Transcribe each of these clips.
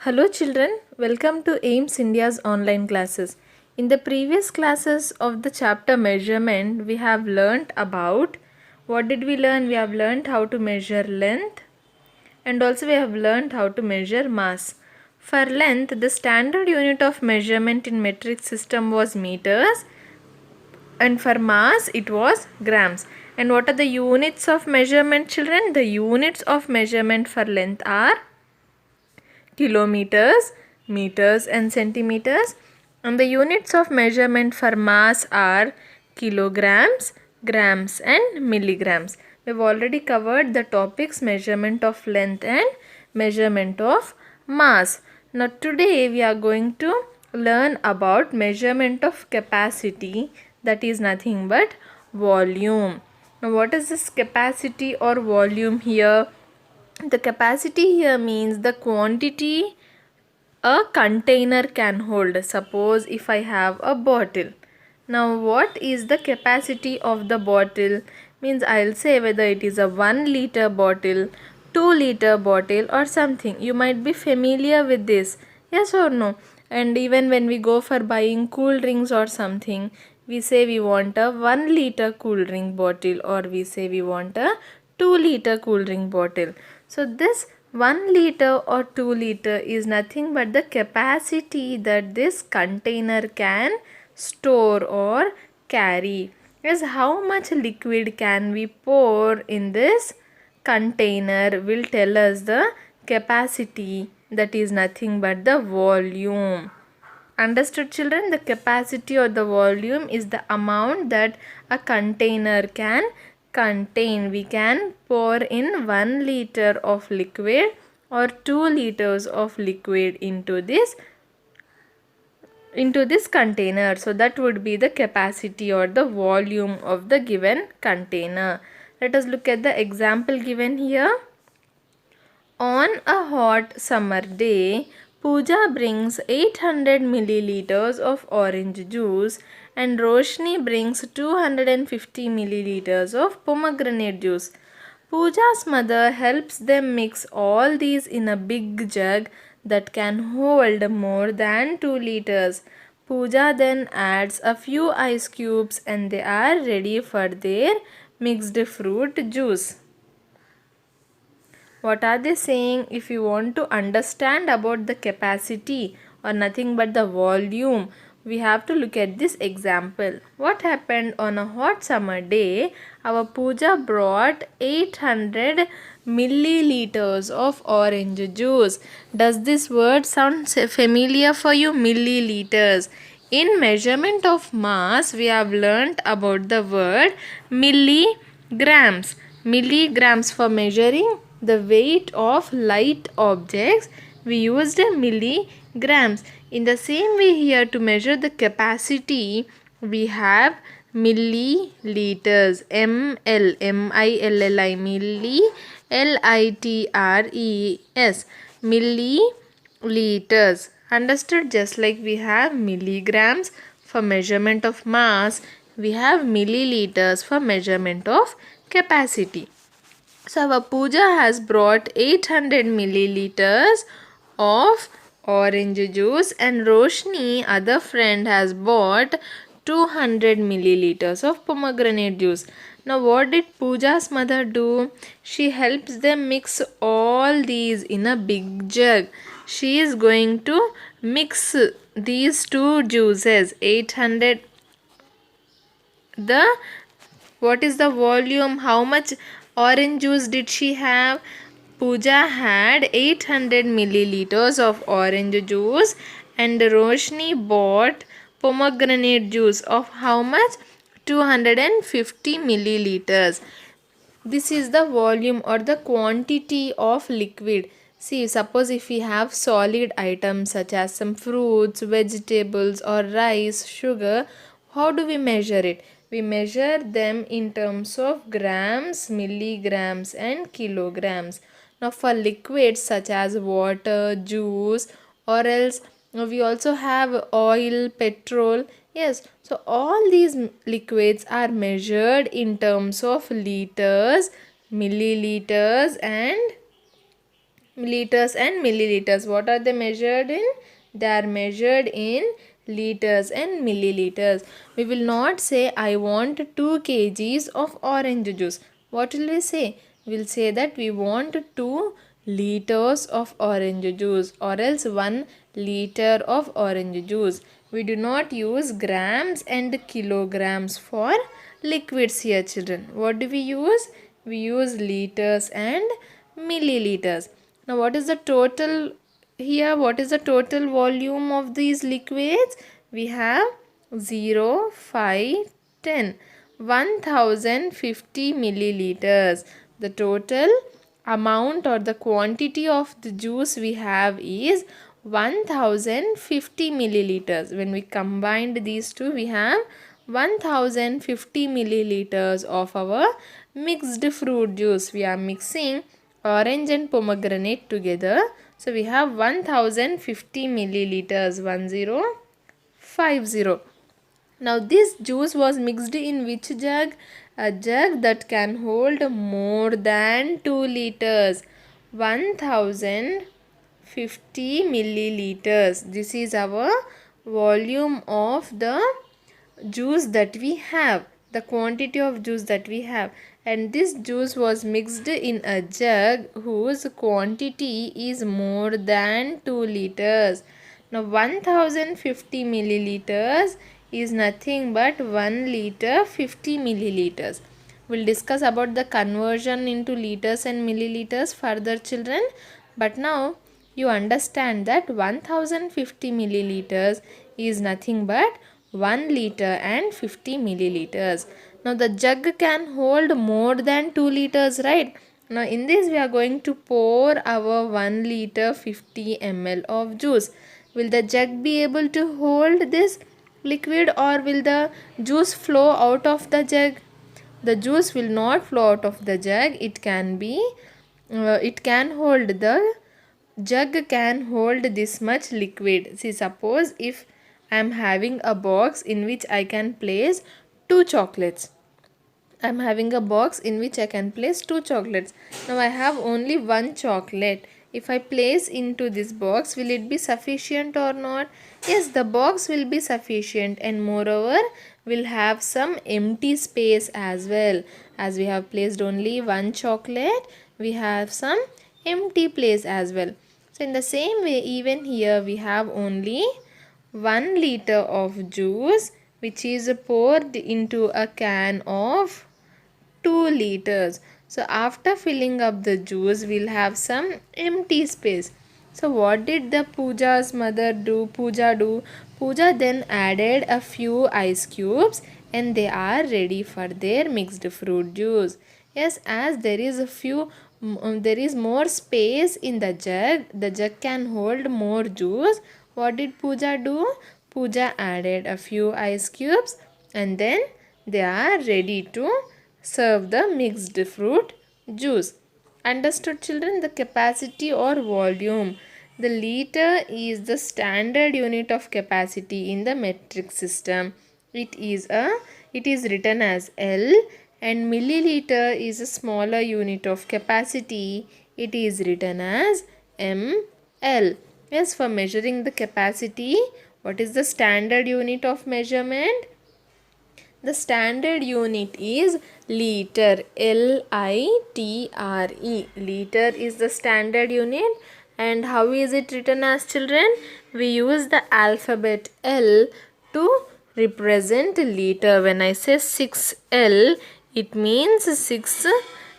Hello children, welcome to AIMS India's online classes. In the previous classes of the chapter measurement, we have learnt about, what did we learn? We have learnt how to measure length and also we have learnt how to measure mass. For length, the standard unit of measurement in metric system was meters and for mass it was grams. And what are the units of measurement, children? The units of measurement for length are kilometers, meters and centimeters, and the units of measurement for mass are kilograms, grams and milligrams. We have already covered the topics measurement of length and measurement of mass. Now today we are going to learn about measurement of capacity, that is nothing but volume. Now what is this capacity or volume here? The capacity here means the quantity a container can hold. Suppose if I have a bottle. Now what is the capacity of the bottle? Means I'll say whether it is a 1 liter bottle, 2 liter bottle or something. You might be familiar with this. Yes or no? And even when we go for buying cool drinks or something, we say we want a 1 liter cool drink bottle or we say we want a 2 liter cool drink bottle. So this 1 liter or 2 liter is nothing but the capacity that this container can store or carry. Is how much liquid can we pour in this container will tell us the capacity, that is nothing but the volume. Understood children? The capacity or the volume is the amount that a container can contain. We can pour in 1 liter of liquid or 2 liters of liquid into this container. So that would be the capacity or the volume of the given container. Let us look at the example given here. On a hot summer day, Pooja brings 800 milliliters of orange juice and Roshni brings 250 milliliters of pomegranate juice. Pooja's mother helps them mix all these in a big jug that can hold more than 2 liters. Pooja then adds a few ice cubes and they are ready for their mixed fruit juice. What are they saying? If you want to understand about the capacity or nothing but the volume, we have to look at this example. What happened on a hot summer day? Our Pooja brought 800 milliliters of orange juice. Does this word sound familiar for you? Milliliters. In measurement of mass, we have learnt about the word milligrams. Milligrams for measuring the weight of light objects, we used milligrams. In the same way here, to measure the capacity, we have milliliters. ml, M-I-L-L-I, milli, L-I-T-R-E-S, milliliters. Understood? Just like we have milligrams for measurement of mass, we have milliliters for measurement of capacity. So our Pooja has brought 800 milliliters of orange juice and Roshni, other friend, has bought 200 milliliters of pomegranate juice. Now what did Pooja's mother do? She helps them mix all these in a big jug. She is going to mix these two juices, 800. What is the volume? How much orange juice did she have? Pooja had 800 milliliters of orange juice and Roshni bought pomegranate juice of how much? 250 milliliters. This is the volume or the quantity of liquid. See, suppose if we have solid items such as some fruits, vegetables or rice, sugar, how do we measure it? We measure them in terms of grams, milligrams and kilograms. Now for liquids such as water, juice or else we also have oil, petrol. Yes, so all these liquids are measured in terms of liters, milliliters and liters and milliliters. What are they measured in? They are measured in liters and milliliters. We will not say I want 2 kgs of orange juice. What will we say? We will say that we want 2 liters of orange juice, or else 1 liter of orange juice. We do not use grams and kilograms for liquids here, children. What do we use? We use liters and milliliters. Now what is the total here? What is the total volume of these liquids? We have 0, 5, 10. 1050 milliliters. The total amount or the quantity of the juice we have is 1050 milliliters. When we combined these two, we have 1050 milliliters of our mixed fruit juice. We are mixing orange and pomegranate together. So we have 1050 milliliters, 1050. Now this juice was mixed in which jug? A jug that can hold more than 2 liters. 1050 milliliters. This is our volume of the juice that we have, the quantity of juice that we have, and this juice was mixed in a jug whose quantity is more than 2 liters. Now 1050 milliliters is nothing but 1 liter 50 milliliters. We'll discuss about the conversion into liters and milliliters further, children, but now you understand that 1050 milliliters is nothing but 1 liter and 50 milliliters. Now the jug can hold more than 2 liters, right? Now in this we are going to pour our 1 liter 50 ml of juice. Will the jug be able to hold this liquid, or will the juice flow out of the jug? The juice will not flow out of the jug. It can hold, the jug can hold this much liquid. See, suppose if I am having a box in which I can place 2 chocolates. I am having a box in which I can place 2 chocolates. Now I have only 1 chocolate. If I place into this box, will it be sufficient or not? Yes, the box will be sufficient, and moreover will have some empty space as well. As we have placed only 1 chocolate, we have some empty place as well. So in the same way, even here we have only 1 liter of juice which is poured into a can of 2 liters. So after filling up the juice, we'll have some empty space. So what did the Pooja's mother do? Pooja then added a few ice cubes, and they are ready for their mixed fruit juice. Yes, as there is more space in the jug can hold more juice. What did Pooja do? Pooja added a few ice cubes, and then they are ready to serve the mixed fruit juice. Understood, children? The capacity or volume. The liter is the standard unit of capacity in the metric system. It is written as L, and milliliter is a smaller unit of capacity. It is written as ml. Yes, for measuring the capacity, what is the standard unit of measurement? The standard unit is liter, L-I-T-R-E. Liter is the standard unit. And how is it written as, children? We use the alphabet L to represent liter. When I say 6L, it means 6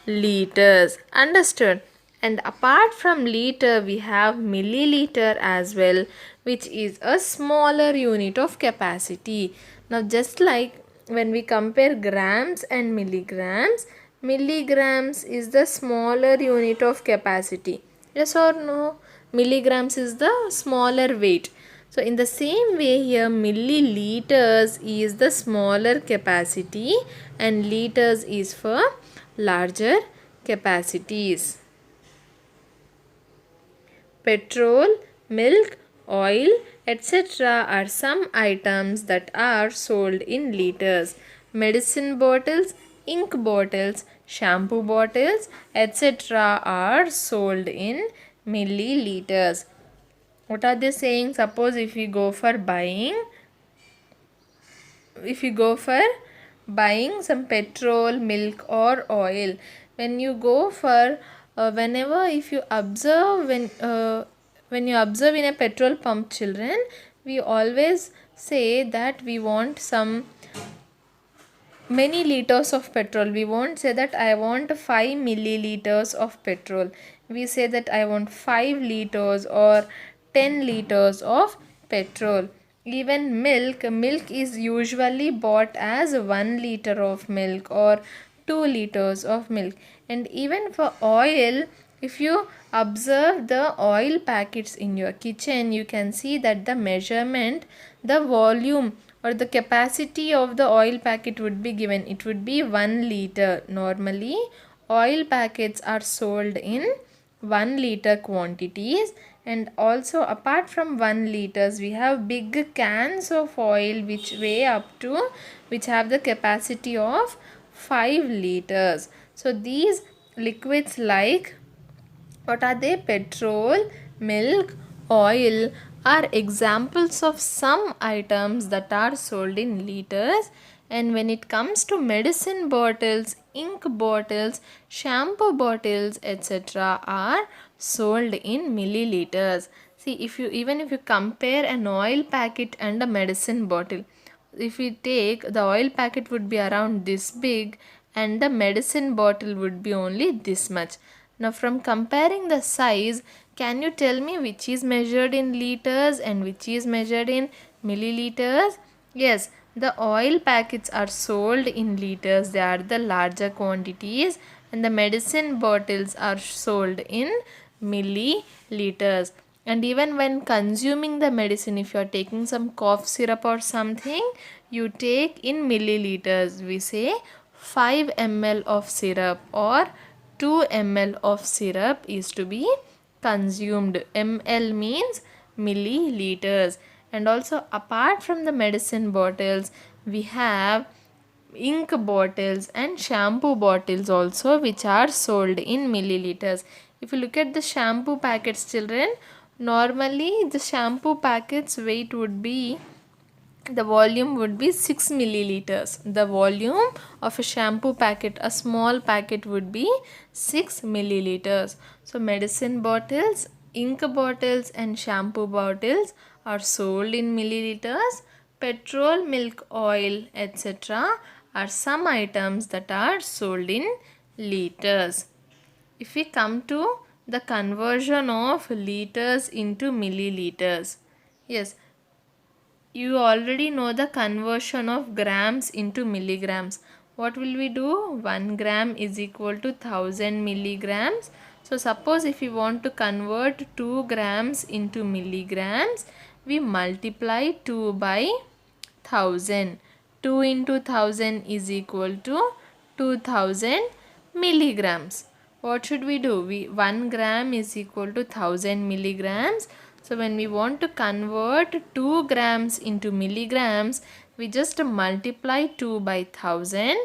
liters. Understood? And apart from liter, we have milliliter as well, which is a smaller unit of capacity. Now just like when we compare grams and milligrams, milligrams is the smaller unit of capacity. Yes or no? Milligrams is the smaller weight. So in the same way here, milliliters is the smaller capacity and liters is for larger capacities. Petrol, milk, oil, etc. are some items that are sold in liters. Medicine bottles, ink bottles, shampoo bottles, etc. are sold in milliliters. What are they saying? Suppose if we go for buying some petrol, milk or oil, when you go for whenever if you observe when you observe in a petrol pump, children, we always say that we want some many liters of petrol. We won't say that I want 5 milliliters of petrol. We say that I want 5 liters or 10 liters of petrol. Even milk is usually bought as 1 liter of milk or 2 liters of milk. And even for oil, if you observe the oil packets in your kitchen, you can see that the measurement, the volume or the capacity of the oil packet would be given. It would be 1 liter. Normally, oil packets are sold in 1 liter quantities, and also apart from 1 liters, we have big cans of oil which have the capacity of 5 liters. So these liquids, like what are they? Petrol, milk, oil are examples of some items that are sold in liters. And when it comes to medicine bottles, ink bottles, shampoo bottles, etc., are sold in milliliters. See, if you compare an oil packet and a medicine bottle, if we take, the oil packet would be around this big and the medicine bottle would be only this much. Now from comparing the size, can you tell me which is measured in liters and which is measured in milliliters? Yes, the oil packets are sold in liters, they are the larger quantities, and the medicine bottles are sold in milliliters. And even when consuming the medicine, if you are taking some cough syrup or something, you take in milliliters. We say 5 ml of syrup or 2 ml of syrup is to be consumed. Ml means milliliters. And also apart from the medicine bottles, we have ink bottles and shampoo bottles also, which are sold in milliliters. If you look at the shampoo packets, children, normally the shampoo packets weight would be, the volume would be 6 milliliters. The volume of a shampoo packet, a small packet, would be 6 milliliters. So medicine bottles, ink bottles and shampoo bottles are sold in milliliters. Petrol, milk, oil, etc. are some items that are sold in liters. If we come to the conversion of liters into milliliters, yes, you already know the conversion of grams into milligrams. What will we do? 1 gram is equal to 1000 milligrams. So suppose if we want to convert 2 grams into milligrams, we multiply 2 by 1000. 2 into 1000 is equal to 2000 milligrams. What should we do? 1 gram is equal to 1000 milligrams. So when we want to convert 2 grams into milligrams, we just multiply 2 by 1000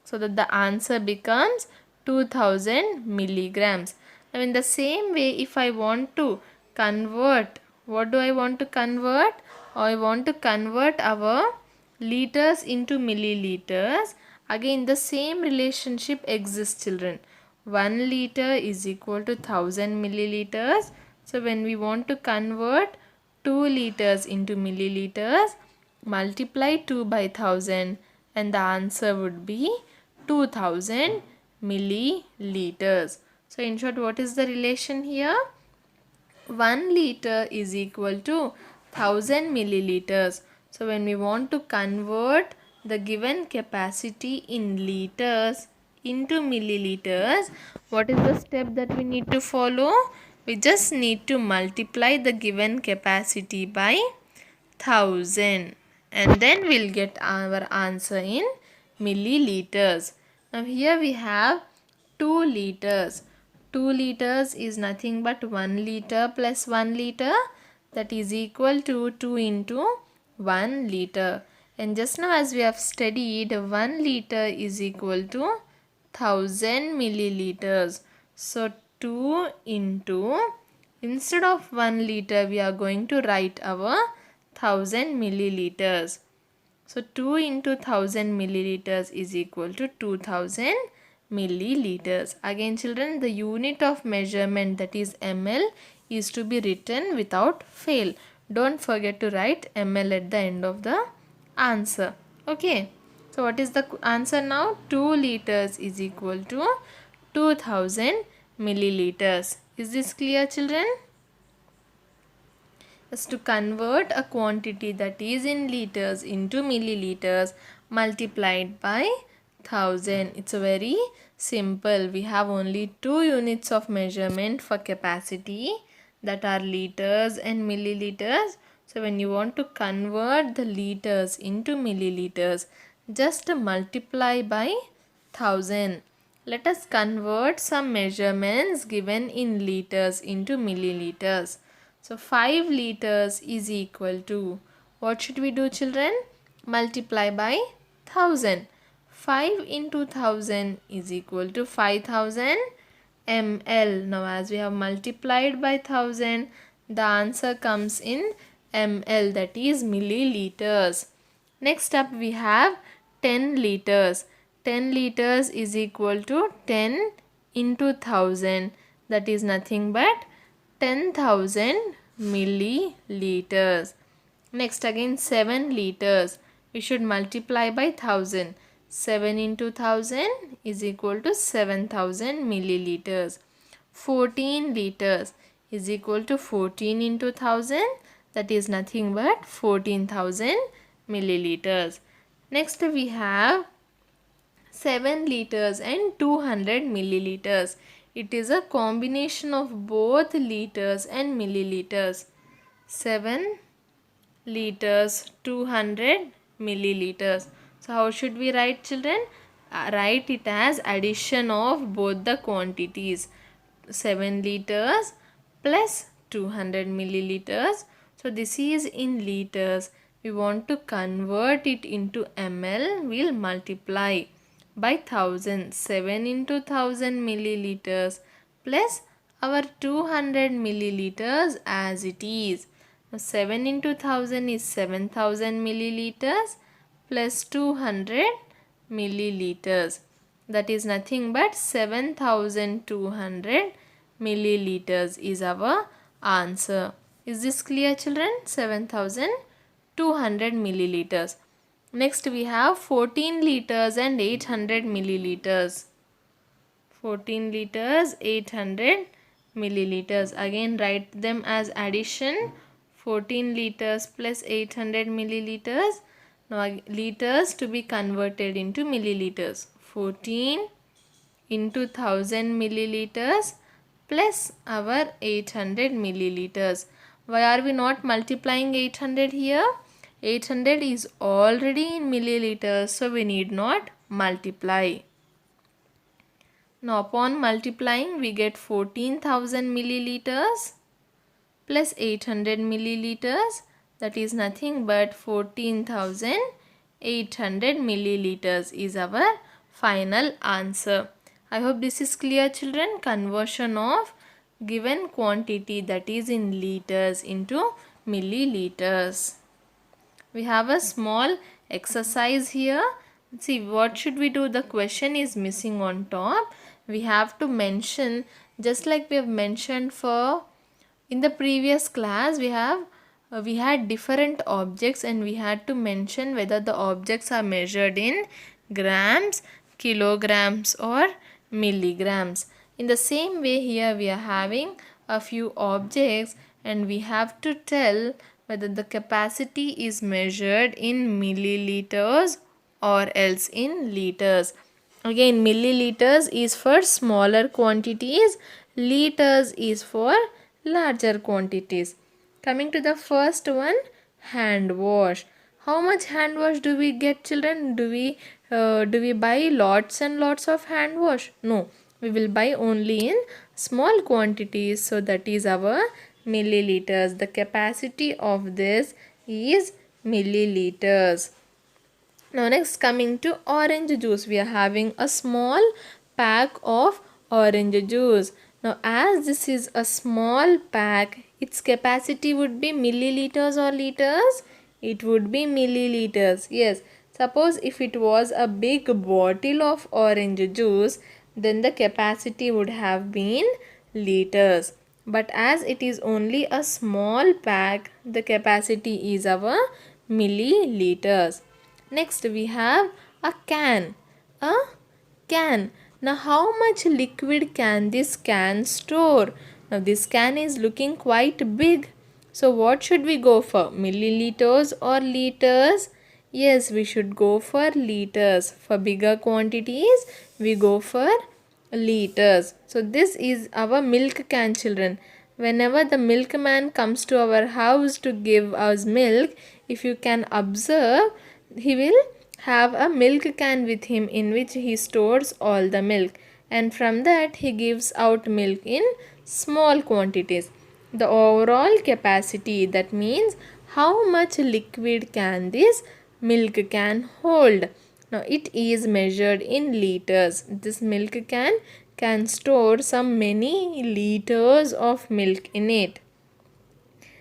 so that the answer becomes 2000 milligrams. Now in the same way, if I want to convert, what do I want to convert? I want to convert our liters into milliliters. Again, the same relationship exists, children. 1 liter is equal to 1000 milliliters. So when we want to convert 2 liters into milliliters, multiply 2 by 1000 and the answer would be 2000 milliliters. So in short, what is the relation here? 1 liter is equal to 1000 milliliters. So when we want to convert the given capacity in liters into milliliters, what is the step that we need to follow? We just need to multiply the given capacity by 1000 and then we'll get our answer in milliliters. Now here we have 2 liters. 2 liters is nothing but 1 liter plus 1 liter, that is equal to 2 into 1 liter. And just now as we have studied, 1 liter is equal to 1000 milliliters. So 2 into Instead of 1 liter, we are going to write our 1000 milliliters. So 2 into 1000 milliliters is equal to 2000 milliliters. Again children, the unit of measurement, that is ml, is to be written without fail. Don't forget to write ml at the end of the answer. Okay. So what is the answer now? 2 liters is equal to 2000 milliliters. Is this clear children? Is to convert a quantity that is in liters into milliliters multiplied by 1000. It's very simple. We have only two units of measurement for capacity, that are liters and milliliters. So when you want to convert the liters into milliliters, just multiply by 1000. Let us convert some measurements given in liters into milliliters. So 5 liters is equal to, what should we do children? Multiply by 1000. 5 into 1000 is equal to 5000 ml. Now as we have multiplied by 1000, the answer comes in ml, that is milliliters. Next up we have 10 liters. 10 liters is equal to 10 into 1000, that is nothing but 10,000 milliliters. Next again 7 liters. We should multiply by 1000. 7 into 1000 is equal to 7000 milliliters. 14 liters is equal to 14 into 1000, that is nothing but 14,000 milliliters. Next we have 7 liters and 200 milliliters. It is a combination of both liters and milliliters. 7 liters, 200 milliliters. So how should we write children? Write it as addition of both the quantities. 7 liters plus 200 milliliters. So this is in liters. We want to convert it into ml. We'll multiply by 1000. 7 into 1000 milliliters plus our 200 milliliters as it is. Now 7 into 1000 is 7000 milliliters plus 200 milliliters, that is nothing but 7200 milliliters is our answer. Is this clear children? 7200 milliliters. Next we have 14 liters and 800 milliliters. 14 liters, 800 milliliters. Again write them as addition. 14 liters plus 800 milliliters. Now liters to be converted into milliliters. 14 into 1000 milliliters plus our 800 milliliters. Why are we not multiplying 800 here? 800 is already in milliliters, so we need not multiply. Now upon multiplying we get 14,000 milliliters plus 800 milliliters, that is nothing but 14,800 milliliters is our final answer. I hope this is clear children. Conversion of given quantity, that is in liters, into milliliters. We have a small exercise here. See, what should we do? The question is missing on top. We have to mention, just like we have mentioned for in the previous class, we had different objects and we had to mention whether the objects are measured in grams, kilograms or milligrams. In the same way here we are having a few objects and we have to tell whether the capacity is measured in milliliters or else in liters. Again, milliliters is for smaller quantities, liters is for larger quantities. Coming to the first one, hand wash. How much hand wash do we get children? Do we buy lots and lots of hand wash? No, we will buy only in small quantities, so that is our milliliters. The capacity of this is milliliters. Now next, coming to orange juice, we are having a small pack of orange juice. Now as this is a small pack, its capacity would be milliliters or liters? It would be milliliters. Yes. Suppose if it was a big bottle of orange juice, then the capacity would have been liters. But as it is only a small pack, the capacity is our milliliters. Next we have a can. A can. Now how much liquid can this can store? Now this can is looking quite big. So what should we go for? Milliliters or liters? Yes, we should go for liters. For bigger quantities, we go for liters. So this is our milk can, children. Whenever the milkman comes to our house to give us milk, if you can observe, he will have a milk can with him in which he stores all the milk, and from that he gives out milk in small quantities. The overall capacity, that means how much liquid can this milk can hold. Now it is measured in liters. This milk can store some many liters of milk in it.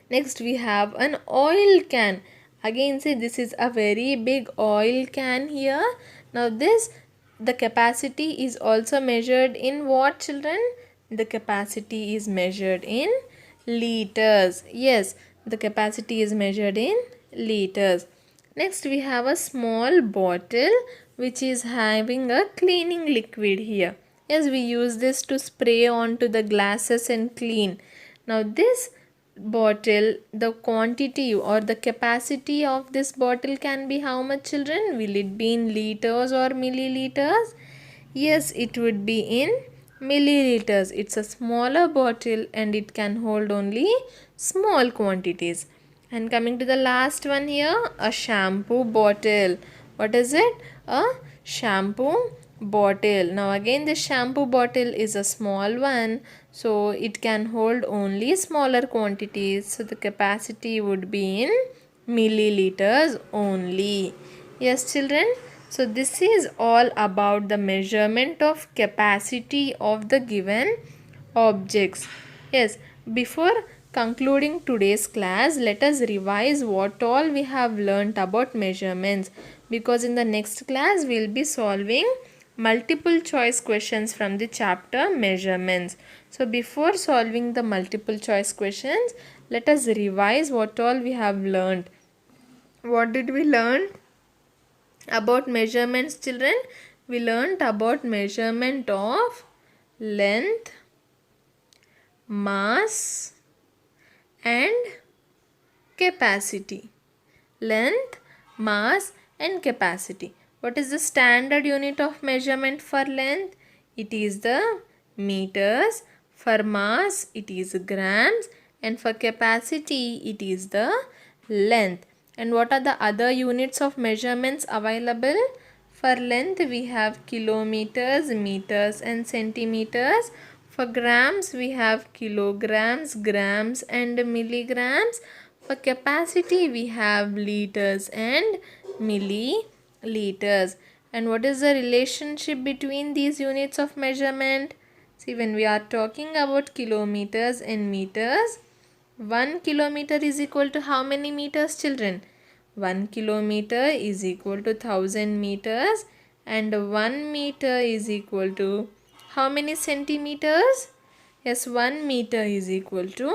Next we have an oil can. Again say this is a very big oil can here. Now this, the capacity is also measured in what, children? The capacity is measured in liters. Yes, the capacity is measured in liters. Next we have a small bottle which is having a cleaning liquid here. Yes, we use this to spray onto the glasses and clean. Now this bottle, the quantity or the capacity of this bottle can be how much, children? Will it be in liters or milliliters? Yes, it would be in milliliters. It's a smaller bottle and it can hold only small quantities. And coming to the last one here, a shampoo bottle. What is it? A shampoo bottle. Now again this shampoo bottle is a small one, so it can hold only smaller quantities. So the capacity would be in milliliters only. Yes, children. So this is all about the measurement of capacity of the given objects. Yes, before concluding today's class, let us revise what all we have learnt about measurements, because in the next class we will be solving multiple choice questions from the chapter measurements. So before solving the multiple choice questions, let us revise what all we have learnt. What did we learn about measurements, children? We learnt about measurement of length, mass and capacity. Length, mass and capacity. What is the standard unit of measurement for length? It is the meters. For mass it is grams, and for capacity it is the length. And what are the other units of measurements available? For length we have kilometers, meters and centimeters. For grams we have kilograms, grams and milligrams. For capacity we have liters and milliliters. And what is the relationship between these units of measurement? See, when we are talking about kilometers and meters, 1 kilometer is equal to how many meters, children? 1 kilometer is equal to 1000 meters, and 1 meter is equal to how many centimeters? Yes, 1 meter is equal to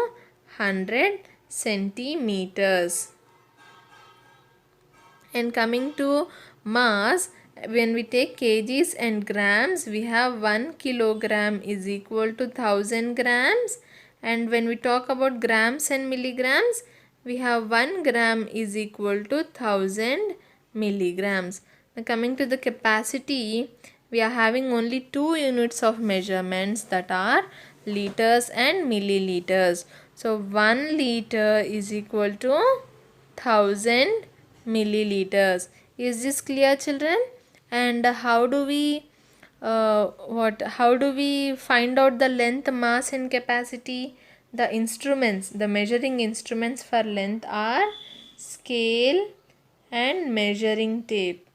100 centimeters. And coming to mass, when we take kgs and grams, we have 1 kilogram is equal to 1000 grams. And when we talk about grams and milligrams, we have 1 gram is equal to 1000 milligrams. Now coming to the capacity, we are having only two units of measurements, that are liters and milliliters. So 1 liter is equal to 1000 milliliters. Is this clear, children? And how do we find out the length, mass and capacity? The instruments, the measuring instruments for length are scale and measuring tape.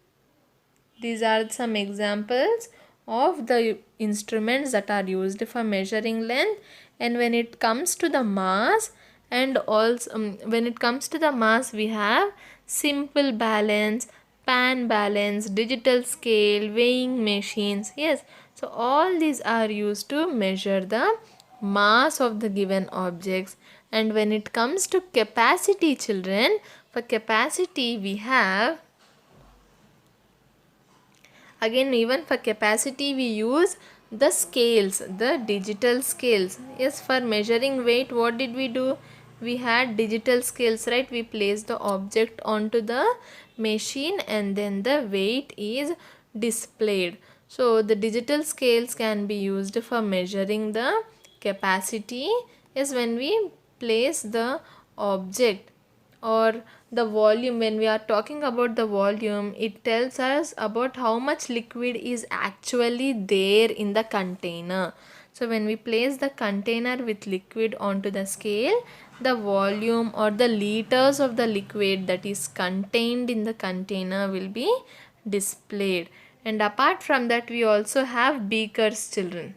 These are some examples of the instruments that are used for measuring length. And when it comes to the mass, and also when it comes to the mass, we have simple balance, pan balance, digital scale, weighing machines. Yes, so all these are used to measure the mass of the given objects. And when it comes to capacity, children, for capacity we have, again, even for capacity we use the scales, the digital scales. Yes, for measuring weight, what did we do? We had digital scales, right? We place the object onto the machine and then the weight is displayed. So the digital scales can be used for measuring the capacity. Is when we place the object or the volume. When we are talking about the volume, it tells us about how much liquid is actually there in the container. So when we place the container with liquid onto the scale, the volume or the liters of the liquid that is contained in the container will be displayed. And apart from that, we also have beakers, children.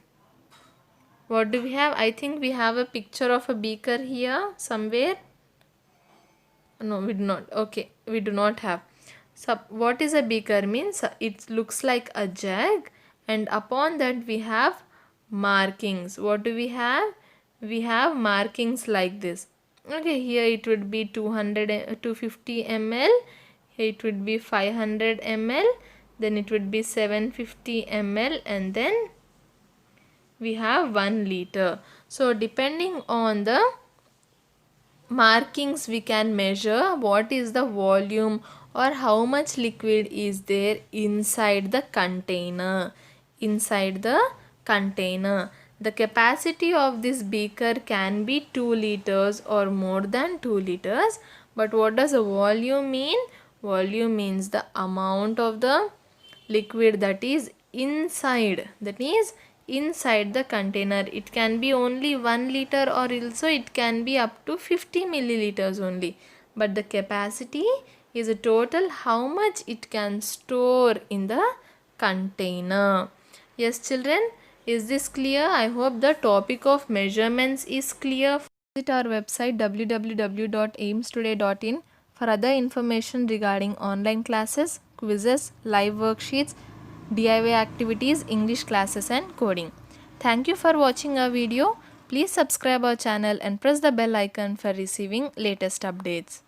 What do we have? I think we have a picture of a beaker here somewhere. No, we do not. Okay, we do not have. So what is a beaker means? It looks like a jug, and upon that we have markings. What do we have? We have markings like this. Okay, here it would be 250 ml. Here it would be 500 ml. Then it would be 750 ml, and then we have 1 liter. So depending on the markings, we can measure what is the volume or how much liquid is there inside the container. The capacity of this beaker can be 2 liters or more than 2 liters. But what does a volume mean? Volume means the amount of the liquid that is inside the container. It can be only 1 liter or also it can be up to 50 milliliters only, but the capacity is a total how much it can store in the container. Yes, children, is this clear? I hope the topic of measurements is clear. Visit our website www.aimstoday.in for other information regarding online classes, quizzes, live worksheets, DIY activities, English classes and coding. Thank you for watching our video. Please subscribe our channel and press the bell icon for receiving latest updates.